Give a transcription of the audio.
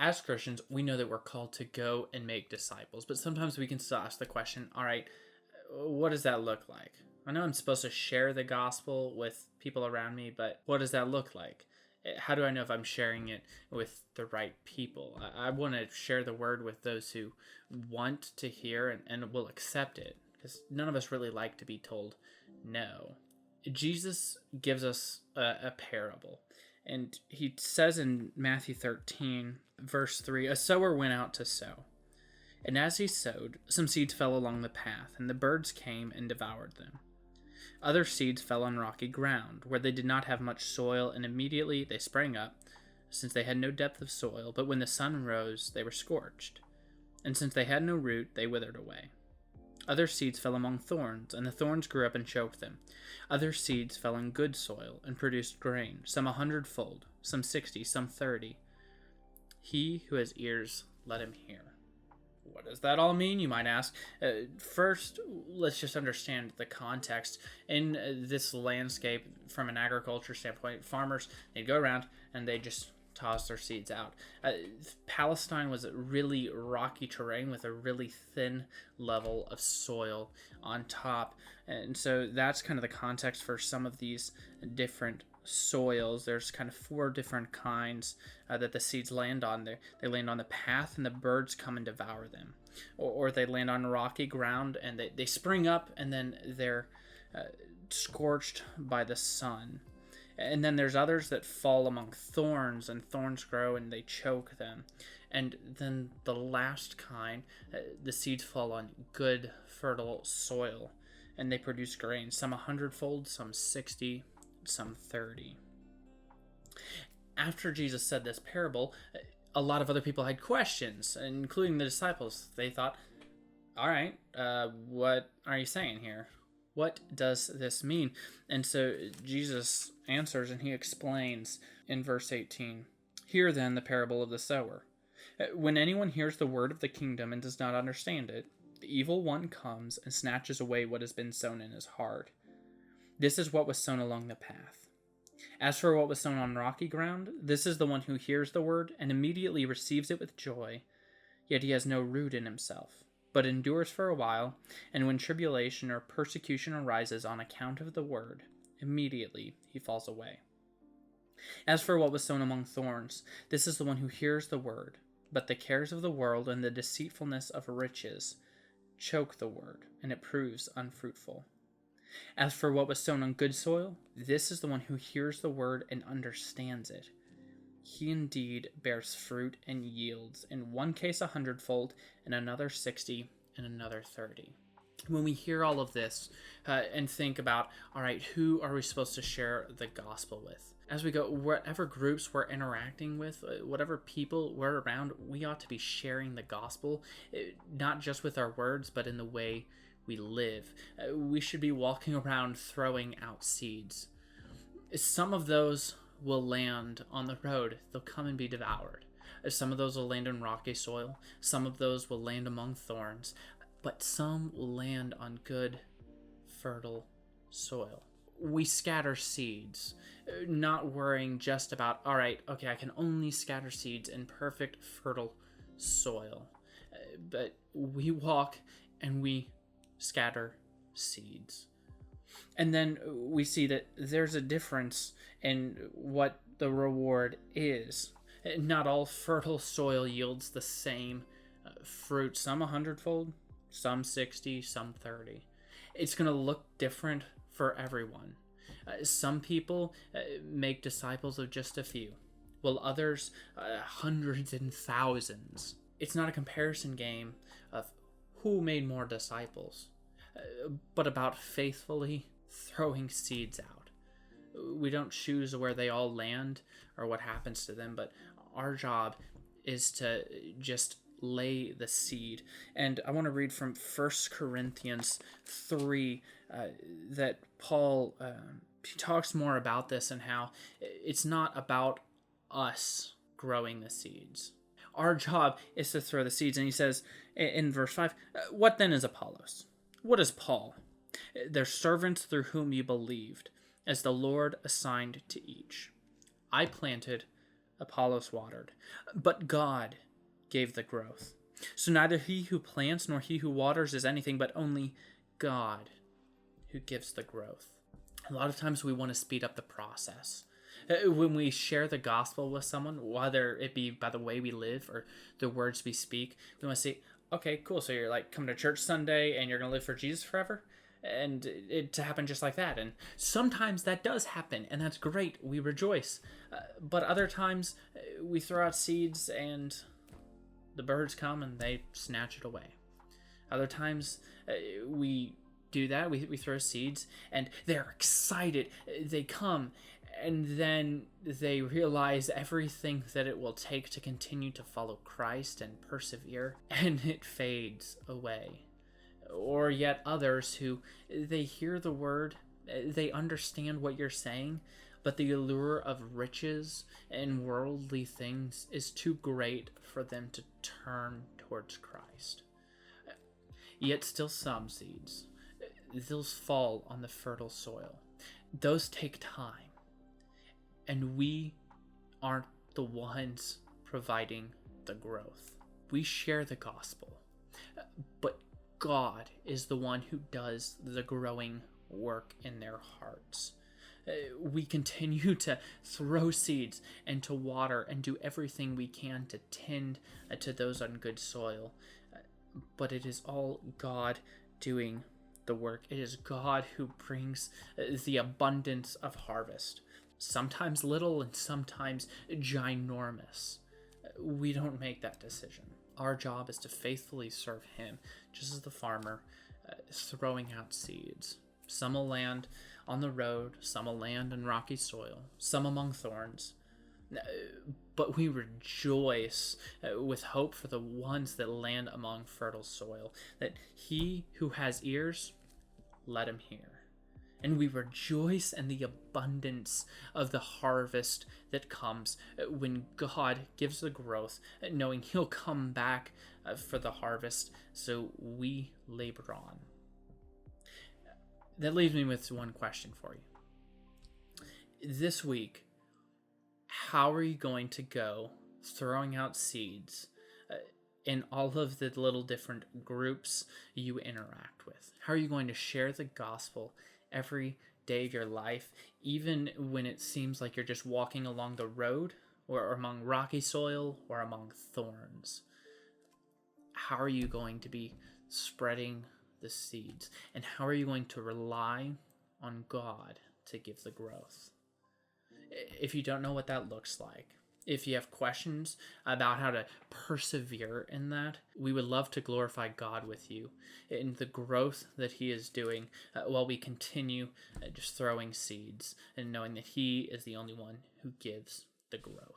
as Christians, we know that we're called to go and make disciples, but sometimes we can still ask the question, all right, what does that look like? I know I'm supposed to share the gospel with people around me, but what does that look like? How do I know if I'm sharing it with the right people? I want to share the word with those who want to hear and will accept it, because none of us really like to be told no. Jesus gives us a parable, and he says in Matthew 13, verse 3, a sower went out to sow. And as he sowed, some seeds fell along the path, and the birds came and devoured them. Other seeds fell on rocky ground, where they did not have much soil, and immediately they sprang up, since they had no depth of soil. But when the sun rose, they were scorched. And since they had no root, they withered away. Other seeds fell among thorns, and the thorns grew up and choked them. Other seeds fell in good soil, and produced grain, some 100-fold, some 60, some 30. He who has ears, let him hear. What does that all mean, you might ask? First, let's just understand the context. In this landscape, from an agriculture standpoint, farmers, they'd go around and they just toss their seeds out. Palestine was a really rocky terrain with a really thin level of soil on top. And so that's kind of the context for some of these different soils. There's kind of 4 different kinds that the seeds land on. They land on the path, and the birds come and devour them, or they land on rocky ground and they spring up, and then they're scorched by the sun. And then there's others that fall among thorns, and thorns grow and they choke them. And then the last kind, the seeds fall on good fertile soil, and they produce grain, some 100-fold, some 60, some 30. After Jesus said this parable, a lot of other people had questions, including the disciples. They thought, all right, what are you saying here? What does this mean? And so Jesus answers, and he explains in verse 18. Hear then the parable of the sower. When anyone hears the word of the kingdom and does not understand it, the evil one comes and snatches away what has been sown in his heart. This is what was sown along the path. As for what was sown on rocky ground, this is the one who hears the word and immediately receives it with joy, yet he has no root in himself, but endures for a while, and when tribulation or persecution arises on account of the word, immediately he falls away. As for what was sown among thorns, this is the one who hears the word, but the cares of the world and the deceitfulness of riches choke the word, and it proves unfruitful. As for what was sown on good soil, this is the one who hears the word and understands it. He indeed bears fruit and yields, in one case 100-fold, in another 60, and another 30. When we hear all of this and think about, all right, who are we supposed to share the gospel with? As we go, whatever groups we're interacting with, whatever people we're around, we ought to be sharing the gospel, not just with our words, but in the way we live. We should be walking around throwing out seeds. Some of those will land on the road. They'll come and be devoured. Some of those will land in rocky soil. Some of those will land among thorns. But some will land on good, fertile soil. We scatter seeds, not worrying just about, all right, okay, I can only scatter seeds in perfect, fertile soil. But we walk and we scatter seeds. And then we see that there's a difference in what the reward is. Not all fertile soil yields the same fruit. Some 100-fold, some 60, some 30. It's going to look different for everyone. Some people make disciples of just a few, while others hundreds and thousands. It's not a comparison game of who made more disciples, but about faithfully throwing seeds out. We don't choose where they all land or what happens to them, but our job is to just lay the seed. And I want to read from 1 Corinthians 3 that Paul he talks more about this and how it's not about us growing the seeds. Our job is to throw the seeds. And he says in verse 5, what then is Apollos? What is Paul? They're servants through whom you believed, as the Lord assigned to each. I planted, Apollos watered, but God gave the growth. So neither he who plants nor he who waters is anything, but only God who gives the growth. A lot of times we want to speed up the process. When we share the gospel with someone, whether it be by the way we live or the words we speak, we want to say, okay, cool, so you're like coming to church Sunday and you're going to live for Jesus forever? And it to happen just like that. And sometimes that does happen, and that's great. We rejoice. But other times we throw out seeds and the birds come and they snatch it away. Other times we do that. We throw seeds and they're excited. They come and then they realize everything that it will take to continue to follow Christ and persevere, and it fades away. Or yet others who, they hear the word, they understand what you're saying, but the allure of riches and worldly things is too great for them to turn towards Christ. Yet still some seeds, those fall on the fertile soil. Those take time, and we aren't the ones providing the growth. We share the gospel, but God is the one who does the growing work in their hearts. We continue to throw seeds and to water and do everything we can to tend to those on good soil. But it is all God doing the work. It is God who brings the abundance of harvest. Sometimes little and sometimes ginormous. We don't make that decision. Our job is to faithfully serve Him, just as the farmer throwing out seeds. Some will land on the road, some will land in rocky soil, some among thorns. But we rejoice with hope for the ones that land among fertile soil, that he who has ears, let him hear. And we rejoice in the abundance of the harvest that comes when God gives the growth, knowing He'll come back for the harvest, so we labor on. That leaves me with one question for you. This week, how are you going to go throwing out seeds in all of the little different groups you interact with? How are you going to share the gospel every day of your life, even when it seems like you're just walking along the road or among rocky soil or among thorns? How are you going to be spreading the seeds? And how are you going to rely on God to give the growth? If you don't know what that looks like, if you have questions about how to persevere in that, we would love to glorify God with you in the growth that He is doing while we continue just throwing seeds and knowing that He is the only one who gives the growth.